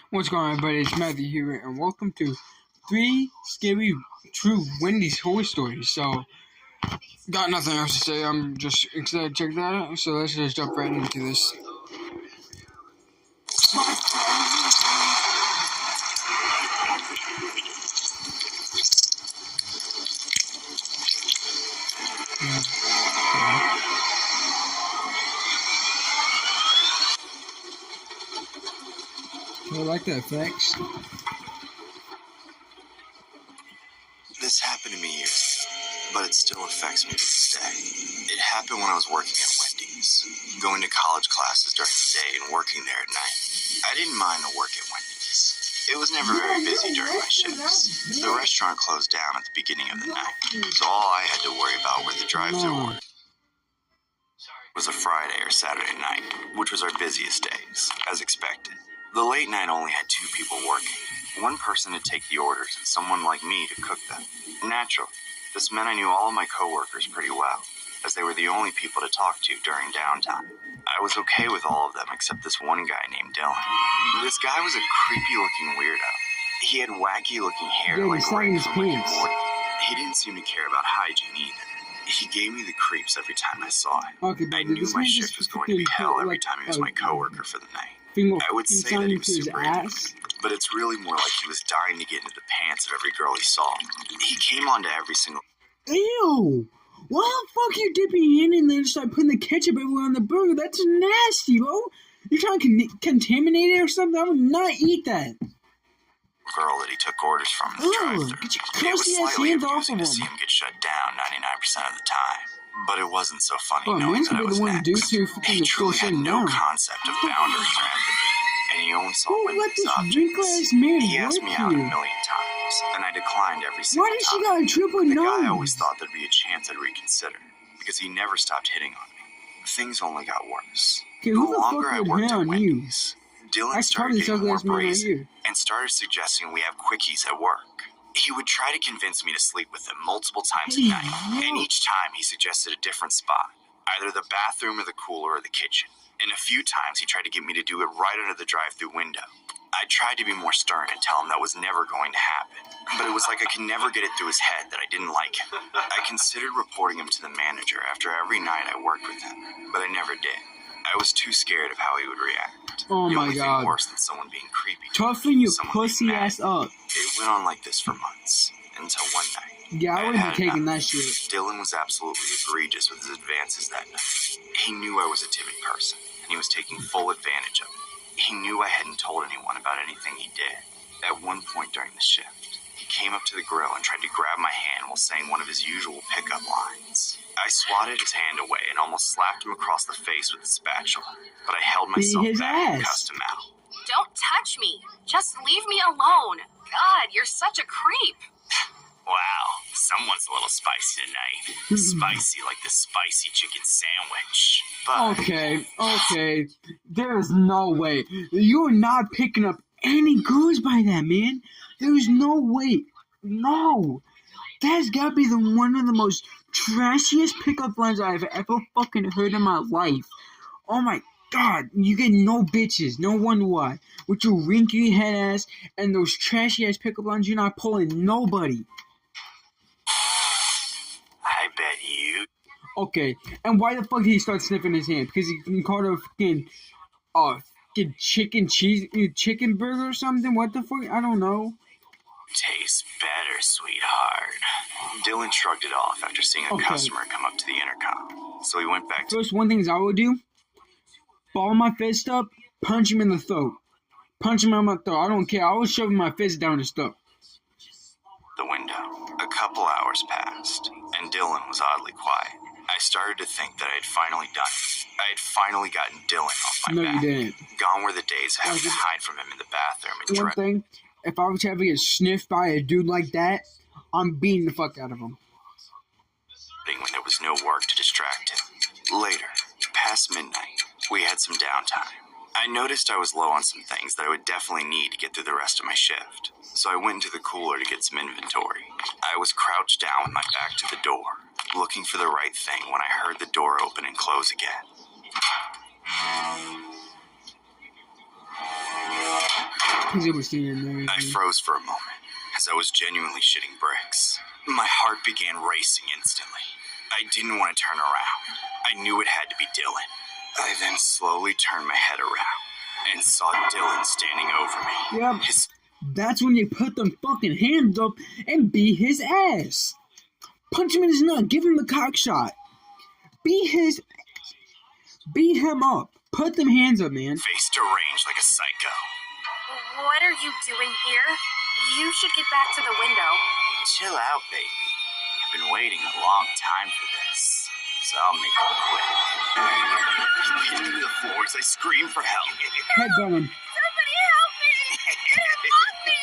What's going on, everybody? It's Matthew here, and welcome to 3 Scary True Wendy's Horror Stories. So, got nothing else to say. I'm just excited to check that out. So, let's just jump right into this. I like the effects. This happened to me years ago, but it still affects me to this day. It happened when I was working at Wendy's, going to college classes during the day and working there at night. I didn't mind the work at Wendy's. It was never very busy during my shifts. The restaurant closed down at the beginning of the night, so all I had to worry about were the drive-thru orders. It was a Friday or Saturday night, which was our busiest days, as expected. The late night only had 2 people working. One person to take the orders and someone like me to cook them. Naturally, this meant I knew all of my coworkers pretty well, as they were the only people to talk to during downtime. I was okay with all of them except this one guy named Dylan. This guy was a creepy-looking weirdo. He had wacky-looking hair like right from Rick and Morty. He didn't seem to care about hygiene either. He gave me the creeps every time I saw him. I knew my shift was going to be hell every time he was my coworker for the night. I would say that he was super into it, but it's really more like he was dying to get into the pants of every girl he saw. He came onto every single... Ew! Why the fuck are you dipping your hand in there and start putting the ketchup everywhere on the burger? That's nasty, bro! You're trying to contaminate it or something? I would not eat that. Girl that he took orders from in the drive-thru. It was slightly amusing to see him get shut down 99% of the time. But it wasn't so funny knowing that I was next. He truly had no concept of boundaries or empathy, and he only saw Wendy's objects. He asked me out 1,000,000 times, and I declined every single time. Why did she got a triple nose? The guy always thought there'd be a chance I'd reconsider, because he never stopped hitting on me. Things only got worse. Okay, the longer I worked at Wendy's, Dylan started getting more brazen and started suggesting we have quickies at work. He would try to convince me to sleep with him multiple times a night, and each time he suggested a different spot, either the bathroom or the cooler or the kitchen. And a few times he tried to get me to do it right under the drive-thru window. I tried to be more stern and tell him that was never going to happen, but it was like I could never get it through his head that I didn't like him. I considered reporting him to the manager after every night I worked with him, but I never did. I was too scared of how he would react. Oh my God. The only thing worse than someone being creepy. Toughen your pussy ass up. It went on like this for months, until one night. Yeah, I wouldn't be taking that shit. Dylan was absolutely egregious with his advances that night. He knew I was a timid person, and he was taking full advantage of it. He knew I hadn't told anyone about anything he did. At one point during the shift, he came up to the grill and tried to grab my hand while saying one of his usual pickup lines. I swatted his hand away and almost slapped him across the face with the spatula, but I held myself back and cussed him out. Don't touch me. Just leave me alone. God, you're such a creep. Wow, someone's a little spicy tonight. Spicy like the spicy chicken sandwich. But Okay. There is no way. You're not picking up any girls by that, man. There's no way. No. That's gotta be one of the most trashiest pickup lines I've ever fucking heard in my life. Oh my God, you get no bitches. No wonder why. With your wrinkly head ass and those trashy ass pickup lines, you're not pulling nobody. I bet you. Okay, and why the fuck did he start sniffing his hand? Because he called it a fucking chicken burger or something? What the fuck? I don't know. Tastes better, sweetheart. Dylan shrugged it off after seeing a customer come up to the intercom. So he went back to... First, one thing I would do, ball my fist up, punch him in the throat. Punch him in my throat. I don't care. I was shoving my fist down his throat. The window. A couple hours passed, and Dylan was oddly quiet. I started to think that I had finally done it. I had finally gotten Dylan off my back. No, you didn't. Gone were the days of having to hide from him in the bathroom and one thing, if I was ever get sniffed by a dude like that, I'm beating the fuck out of him. When there was no work to distract him. Later, past midnight, we had some downtime. I noticed I was low on some things that I would definitely need to get through the rest of my shift. So I went into the cooler to get some inventory. I was crouched down with my back to the door, looking for the right thing when I heard the door open and close again. Because it was seeing I froze for a moment, as I was genuinely shitting bricks. My heart began racing instantly. I didn't want to turn around. I knew it had to be Dylan. I then slowly turned my head around and saw Dylan standing over me. Yep. His That's when you put them fucking hands up and beat his ass. Punch him in his nut. Give him the cock shot. Beat him up. Put them hands up, man. face deranged like a psycho. What are you doing here? You should get back to the window. Chill out, baby. I've been waiting a long time for this, so I'll make it quick. He pinned me to the floor as I screamed for help. Headbutt him. Somebody help me! Get off me!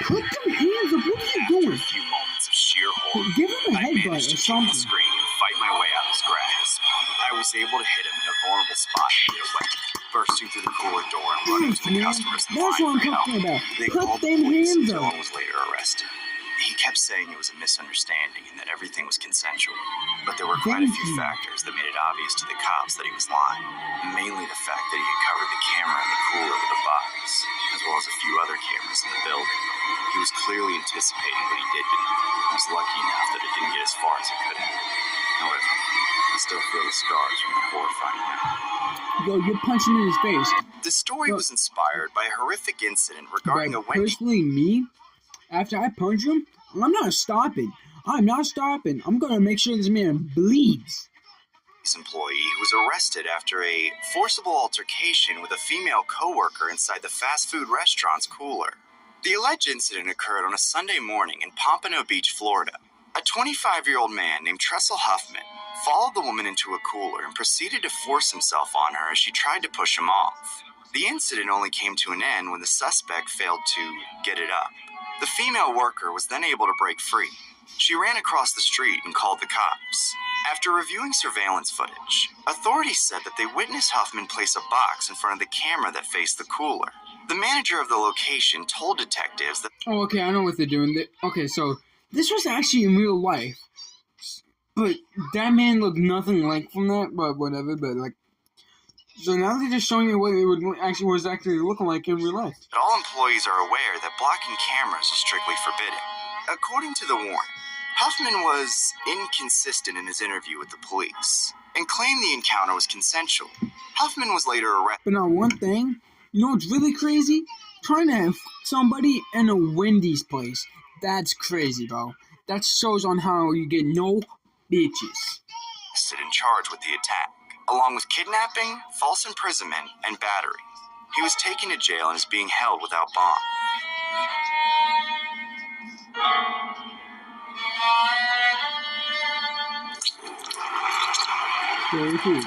Put them hands up. What are you doing? A few moments of sheer horror. Give him a I headbutt managed or to kick the something. screen and fight my way out of his grasp. I was able to hit him in a vulnerable spot and get away, bursting through the cooler door and running to the Man, customers in that's line what I'm for help. talking about. They Put called the them police and hands up. Dylan was later arrested. He kept saying it was a misunderstanding and that everything was consensual, but there were quite a few factors that made it obvious to the cops that he was lying. Mainly the fact that he had covered the camera in the cooler with a box, as well as a few other cameras in the building. He was clearly anticipating what he did to me. I was lucky enough that it didn't get as far as it could have. However, I still feel the scars from the horrifying night. Yo, you're punching in his face. The story was inspired by a horrific incident regarding a But Wendy. personally, me, after I punch him, I'm not stopping. I'm not stopping. I'm gonna make sure this man bleeds. Employee who was arrested after a forcible altercation with a female coworker inside the fast food restaurant's cooler. The alleged incident occurred on a Sunday morning in Pompano Beach, Florida. A 25-year-old man named Tressel Huffman followed the woman into a cooler and proceeded to force himself on her as she tried to push him off. The incident only came to an end when the suspect failed to get it up. The female worker was then able to break free. She ran across the street and called the cops. After reviewing surveillance footage, authorities said that they witnessed Huffman place a box in front of the camera that faced the cooler. The manager of the location told detectives that Oh, okay, I know what they're doing. Okay, so this was actually in real life. But that man looked nothing like from that, but whatever, but like... So now they're just showing you what it was actually looking like in real life. all employees are aware that blocking cameras is strictly forbidden. According to the warrant, Huffman was inconsistent in his interview with the police and claimed the encounter was consensual. Huffman was later arrested. But now one thing, you know what's really crazy? Trying to have somebody in a Wendy's place. That's crazy, bro. That shows on how you get no bitches. In charge with the attack, along with kidnapping, false imprisonment, and battery. He was taken to jail and is being held without bond. Very cool.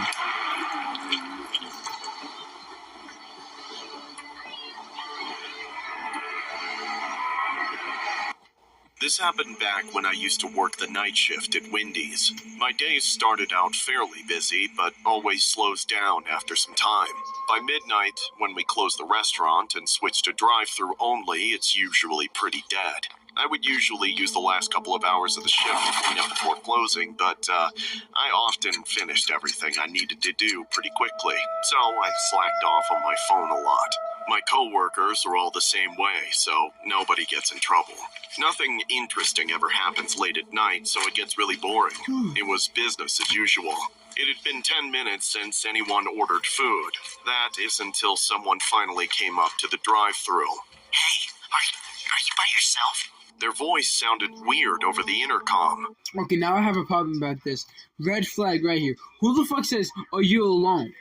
This happened back when I used to work the night shift at Wendy's. My days started out fairly busy, but always slows down after some time. By midnight, when we close the restaurant and switch to drive-thru only, it's usually pretty dead. I would usually use the last couple of hours of the shift to clean up before closing, but I often finished everything I needed to do pretty quickly, so I slacked off on my phone a lot. My coworkers are all the same way, so nobody gets in trouble. Nothing interesting ever happens late at night, so it gets really boring. It was business as usual. It had been 10 minutes since anyone ordered food. That is until someone finally came up to the drive-thru. Hey, are you by yourself? Their voice sounded weird over the intercom. Okay, now I have a problem about this. Red flag right here. Who the fuck says, "Are you alone?"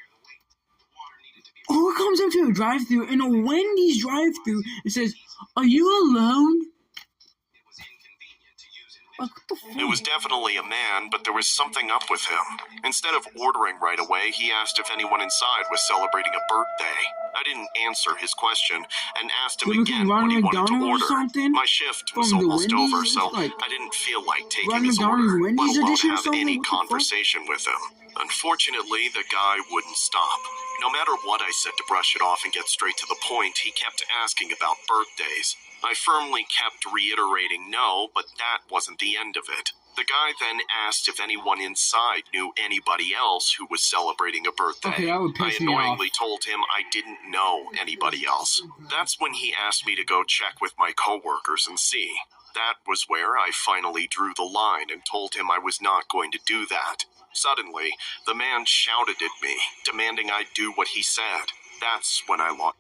Who comes up to a drive-thru in a Wendy's drive-thru and says, "Are you alone?" Like, what the fuck? It was definitely a man, but there was something up with him. Instead of ordering right away, he asked if anyone inside was celebrating a birthday. I didn't answer his question and asked him again what he wanted to order. My shift was almost over, so I didn't feel like taking his order, let alone have any conversation with him. Unfortunately, the guy wouldn't stop. No matter what I said to brush it off and get straight to the point, he kept asking about birthdays. I firmly kept reiterating no, but that wasn't the end of it. The guy then asked if anyone inside knew anybody else who was celebrating a birthday. Okay, that would piss I me off. annoyingly told him I didn't know anybody else. That's when he asked me to go check with my coworkers and see. That was where I finally drew the line and told him I was not going to do that. Suddenly, the man shouted at me, demanding I do what he said. That's when I lost.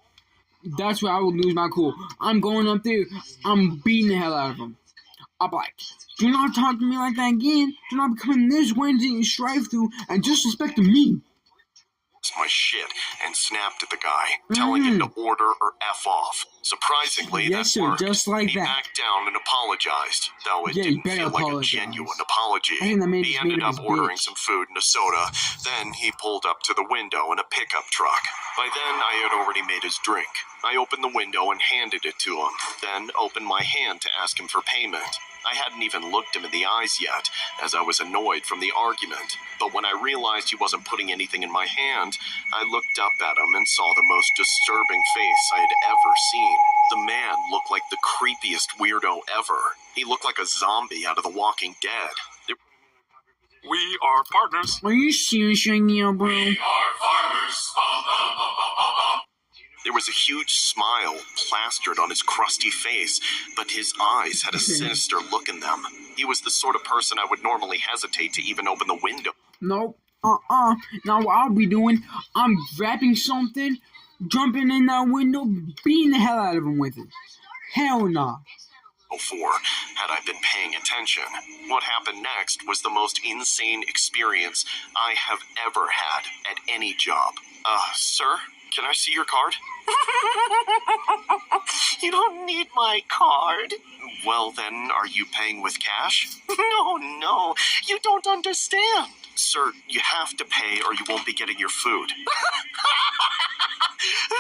That's where I would lose my cool. I'm going up there. I'm beating the hell out of him. I'm like, do not talk to me like that again. Do not come this Wednesday and strive through and disrespecting me. My shit and snapped at the guy, telling him to order or F off. Surprisingly, Yes, that sir, worked. just like He that. backed down and apologized, though it Yeah, he didn't better feel like a apologize. genuine apology. I think the man He just ended made him up his ordering bitch. some food and a soda. Then he pulled up to the window in a pickup truck. By then, I had already made his drink. I opened the window and handed it to him, then opened my hand to ask him for payment. I hadn't even looked him in the eyes yet, as I was annoyed from the argument. But when I realized he wasn't putting anything in my hand, I looked up at him and saw the most disturbing face I had ever seen. The man looked like the creepiest weirdo ever. He looked like a zombie out of The Walking Dead. We are partners. Are you serious right now, bro? We are farmers. There was a huge smile plastered on his crusty face, but his eyes had a sinister look in them. He was the sort of person I would normally hesitate to even open the window. Nope. Now what I'll be doing, I'm wrapping something, jumping in that window, beating the hell out of him with it. Hell nah. For had I been paying attention. What happened next was the most insane experience I have ever had at any job. Sir, can I see your card? You don't need my card. Well then, are you paying with cash? No, you don't understand. Sir, you have to pay or you won't be getting your food.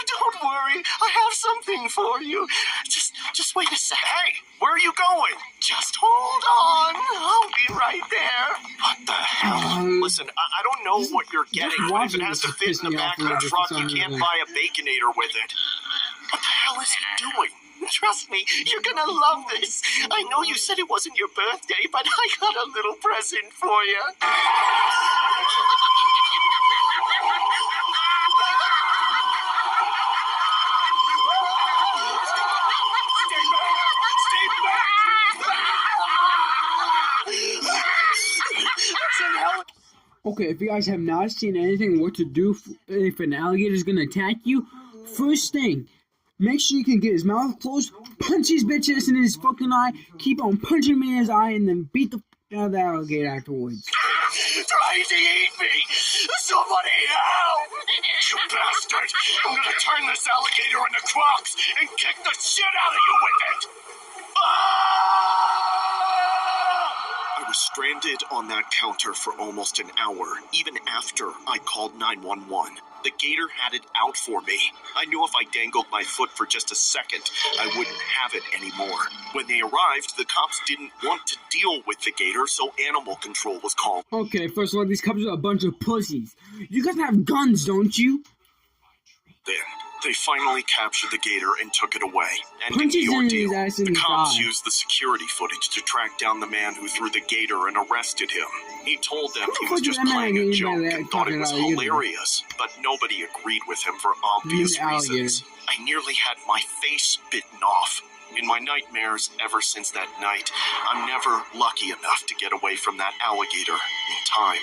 Don't worry, I have something for you. Just wait a sec. Hey, where are you going? Just hold on, I'll be right there. What the hell? Listen, I don't know what you're getting, but if watching it has to this is fit in the pissing me back off a of little the bit truck, for you some can't reason. buy a Baconator with it. What the hell is he doing? Trust me, you're gonna love this. I know you said it wasn't your birthday, but I got a little present for you. Okay, if you guys have not seen anything what to do if an alligator is gonna attack you, first thing, make sure you can get his mouth closed, punch his bitch ass in his fucking eye, keep on punching him in his eye, and then beat the fuck out of the alligator afterwards. Trying to eat me! Somebody help! You bastard! I'm gonna turn this alligator into crocs and kick the shit out of you with it! I was stranded on that counter for almost an hour, even after I called 911. The gator had it out for me. I knew if I dangled my foot for just a second, I wouldn't have it anymore. When they arrived, the cops didn't want to deal with the gator, so animal control was called. Okay, first of all, these cops are a bunch of pussies. You guys have guns, don't you? Then, they finally captured the gator and took it away. Ending Punches the in ordeal. his ass in The the cops thigh. used the security footage to track down the man who threw the gator and arrested him. He told them he was just playing a joke and thought it was hilarious, but nobody agreed with him for obvious reasons. I nearly had my face bitten off. In my nightmares ever since that night, I'm never lucky enough to get away from that alligator in time.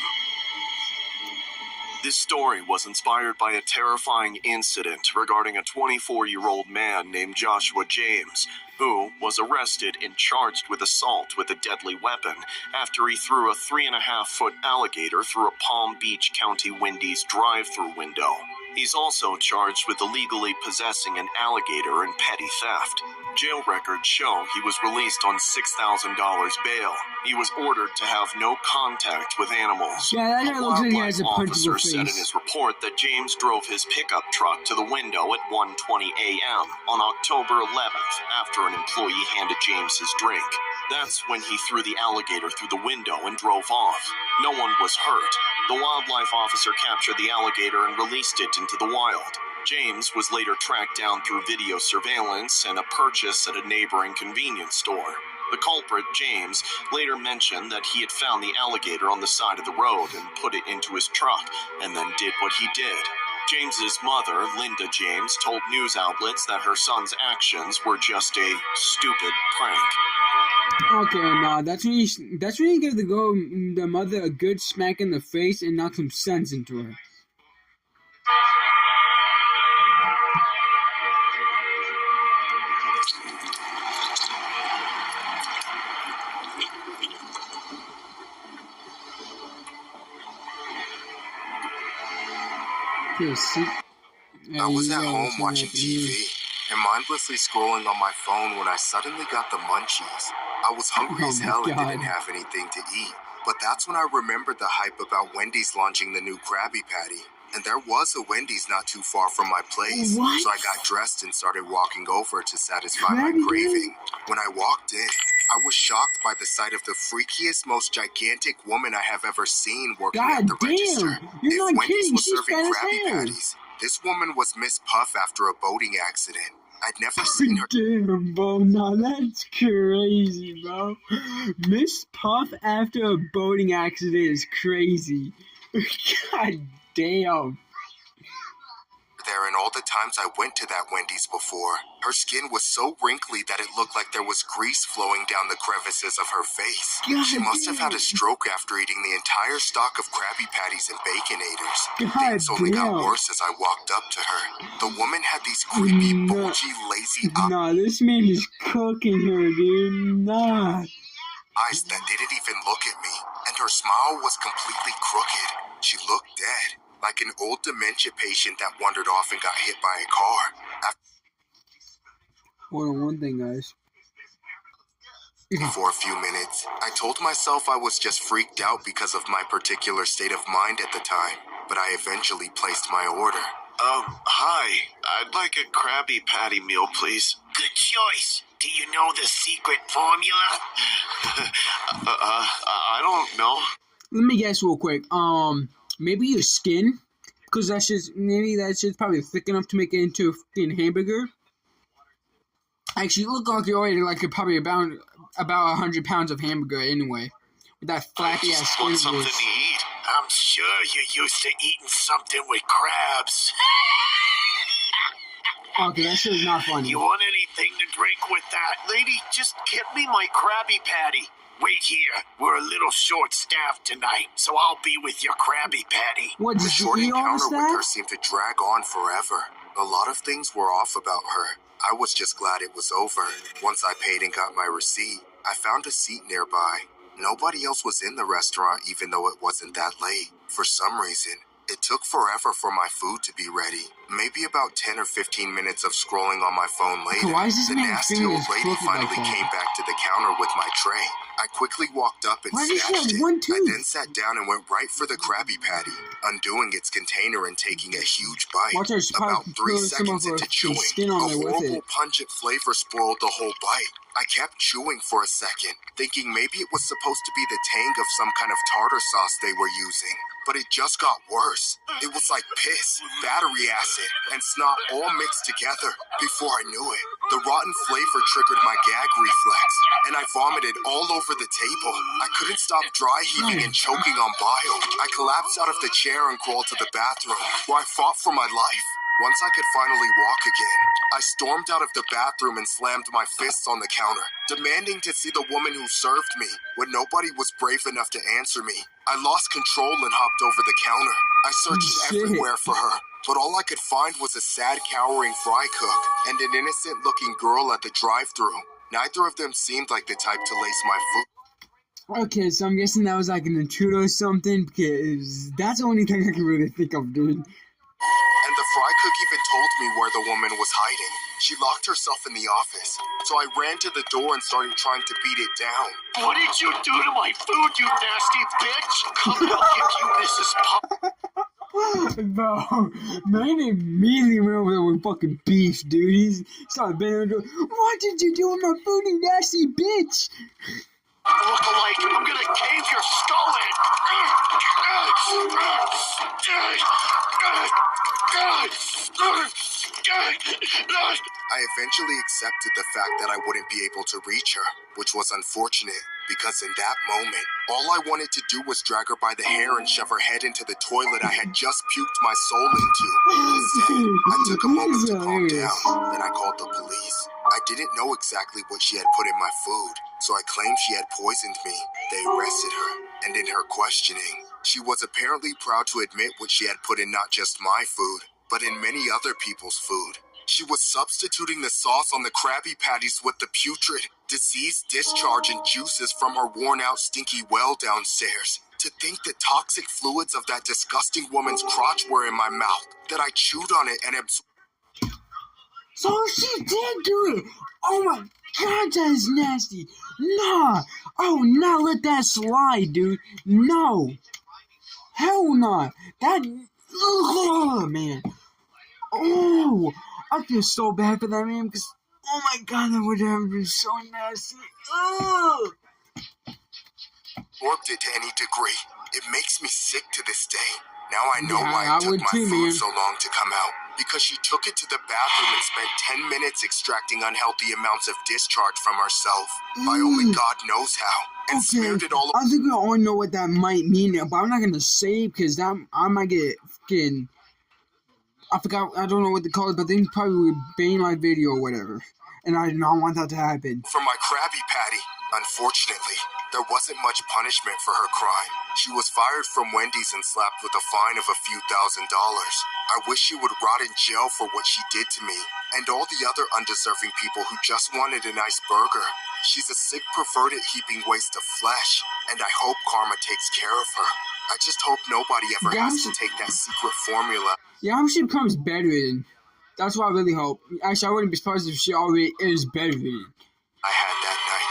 This story was inspired by a terrifying incident regarding a 24-year-old man named Joshua James, who was arrested and charged with assault with a deadly weapon after he threw a 3.5-foot alligator through a Palm Beach County Wendy's drive-thru window. He's also charged with illegally possessing an alligator and petty theft. Jail records show he was released on $6,000 bail. He was ordered to have no contact with animals. Yeah, that guy A looks like he wildlife has a punchable officer said in face. his report that James drove his pickup truck to the window at 1:20 a.m. on October 11th after an employee handed James his drink. That's when he threw the alligator through the window and drove off. No one was hurt. The wildlife officer captured the alligator and released it into the wild. James was later tracked down through video surveillance and a purchase at a neighboring convenience store. The culprit, James, later mentioned that he had found the alligator on the side of the road and put it into his truck, and then did what he did. James's mother, Linda James, told news outlets that her son's actions were just a stupid prank. Okay, nah, that's when you give the mother a good smack in the face and knock some sense into her. I was at home watching TV and mindlessly scrolling on my phone when I suddenly got the munchies. I was hungry as hell and didn't have anything to eat. But that's when I remembered the hype about Wendy's launching the new Krabby Patty. And there was a Wendy's not too far from my place. What? So I got dressed and started walking over to satisfy my Krabby craving. When I walked in, I was shocked by the sight of the freakiest, most gigantic woman I have ever seen working at the register. You're If not Wendy's kidding, was she's serving fat as Krabby hell. Patties, this woman was Miss Puff after a boating accident. I'd never seen her. Damn, bro, nah, that's crazy, bro. Miss Puff after a boating accident is crazy. God damn. There, and all the times I went to that Wendy's before, her skin was so wrinkly that it looked like there was grease flowing down the crevices of her face. God She must have had a damn. stroke after eating the entire stock of Krabby Patties and Baconators. God Things only got damn. worse as I walked up to her. The woman had these creepy, No. bulgy, lazy Nah, this man is cooking her, dude. Nah. eyes that didn't even look at me, and her smile was completely crooked. She looked dead, like an old dementia patient that wandered off and got hit by a car. Hold on one thing, guys. For a few minutes, I told myself I was just freaked out because of my particular state of mind at the time, but I eventually placed my order. Hi. I'd like a Krabby Patty meal, please. Good choice. Do you know the secret formula? I don't know. Let me guess real quick. Maybe your skin? Because maybe that shit's probably thick enough to make it into a fucking hamburger. Actually, you look like you're already like you're probably about 100 pounds of hamburger anyway. With that flappy ass skin. Want something of to yours. eat? I'm sure you're used to eating something with crabs. Okay, that shit is not funny. You want anything to drink with that? Lady, just get me my Krabby Patty. Wait here. We're a little short-staffed tonight, so I'll be with your Krabby Patty. What, The did you short eat all the encounter with her stuff? seemed to drag on forever. A lot of things were off about her. I was just glad it was over. Once I paid and got my receipt, I found a seat nearby. Nobody else was in the restaurant even though it wasn't that late. For some reason, it took forever for my food to be ready. Maybe about 10 or 15 minutes of scrolling on my phone later, Why is this the man's nasty fingers old lady crooked like finally that? came back to the counter with my tray. I quickly walked up and Why does she snatched have it. one I tooth? then sat down and went right for the Krabby Patty, undoing its container and taking a huge bite. Watch her About probably 3 put some of seconds her into chewing, skin a on there with horrible it. pungent flavor spoiled the whole bite. I kept chewing for a second, thinking maybe it was supposed to be the tang of some kind of tartar sauce they were using. But it just got worse. It was like piss, battery acid, and snot all mixed together. Before I knew it, the rotten flavor triggered my gag reflex, and I vomited all over the table. I couldn't stop dry heaving and choking on bile. I collapsed out of the chair and crawled to the bathroom, where I fought for my life. Once I could finally walk again, I stormed out of the bathroom and slammed my fists on the counter, demanding to see the woman who served me, when nobody was brave enough to answer me. I lost control and hopped over the counter. I searched Shit. everywhere for her, but all I could find was a sad, cowering fry cook and an innocent-looking girl at the drive-thru. Neither of them seemed like the type to lace my food. Okay, so I'm guessing that was like an intruder or something, because that's the only thing I can really think of, dude. And the fry cook even told me where the woman was hiding. She locked herself in the office, so I ran to the door and started trying to beat it down. What did you do to my food, you nasty bitch? Come and I'll give you Mrs. Puff. Bro, man immediately went over there with fucking beef, dude. He started bending over. What did you do with my food, you nasty bitch? Look alike. I'm gonna cave your skull in. I eventually accepted the fact that I wouldn't be able to reach her, which was unfortunate because in that moment, all I wanted to do was drag her by the hair and shove her head into the toilet I had just puked my soul into. Instead, I took a moment to calm down, then I called the police. I didn't know exactly what she had put in my food, so I claimed she had poisoned me. They arrested her, and in her questioning, she was apparently proud to admit what she had put in not just my food, but in many other people's food. She was substituting the sauce on the Krabby Patties with the putrid, diseased discharge and juices from her worn-out, stinky well downstairs. To think the toxic fluids of that disgusting woman's crotch were in my mouth, that I chewed on it and absorbed. So she did do it! Oh my god, that is nasty! Nah! Oh, not let that slide, dude! No! Hell no! That... Ugh, man! Oh! I feel so bad for that man because... Oh my god, that would have been so nasty! Ugh! Absorbed it to any degree. It makes me sick to this day. Now I know why I it took would my too, food man. so long to come out. Because she took it to the bathroom and spent 10 minutes extracting unhealthy amounts of discharge from herself. By only God knows how. And smeared it all over. I think we all know what that might mean, but I'm not gonna say it because I might get fucking... I forgot, I don't know what they call it, but they probably ban my video or whatever. And I do not want that to happen. For my Krabby Patty. Unfortunately, there wasn't much punishment for her crime. She was fired from Wendy's and slapped with a fine of a few $1,000s. I wish she would rot in jail for what she did to me, and all the other undeserving people who just wanted a nice burger. She's a sick perverted heaping waste of flesh, and I hope karma takes care of her. I just hope nobody ever has to take that secret formula. Yeah, I hope she becomes bedridden. That's what I really hope. Actually, I wouldn't be surprised if she already is bedridden. I had that night.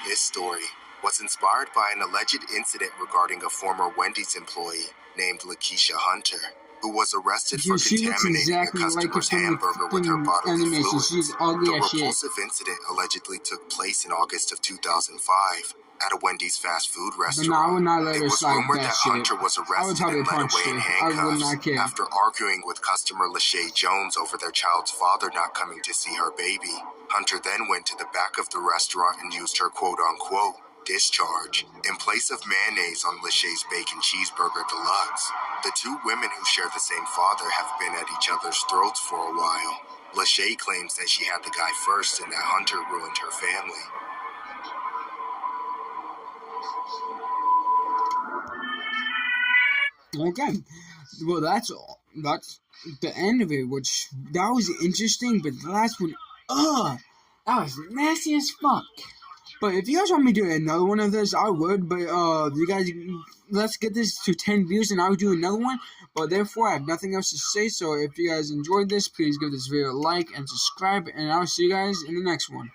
This story was inspired by an alleged incident regarding a former Wendy's employee named Lakeisha Hunter, who was arrested for She looks contaminating exactly a like customer's from hamburger with her the bodily animation. fluids. She's ugly The as shit. repulsive incident allegedly took place in August of 2005 at a Wendy's fast food But restaurant. no, I would not let It her was slide rumored that that shit. Hunter was I would arrested probably and led punch away in her. I would handcuffs not care. after arguing with customer Lachey Jones over their child's father not coming to see her baby. Hunter then went to the back of the restaurant and used her quote-unquote discharge in place of mayonnaise on Lachey's Bacon Cheeseburger Deluxe. The two women who share the same father have been at each other's throats for a while. Lachey claims that she had the guy first and that Hunter ruined her family. Okay. Well, that's all. That's the end of it, which, that was interesting, but the last one, that was nasty as fuck. But if you guys want me to do another one of this, I would, but, you guys, let's get this to 10 views and I would do another one, but therefore I have nothing else to say, so if you guys enjoyed this, please give this video a like and subscribe, and I'll see you guys in the next one.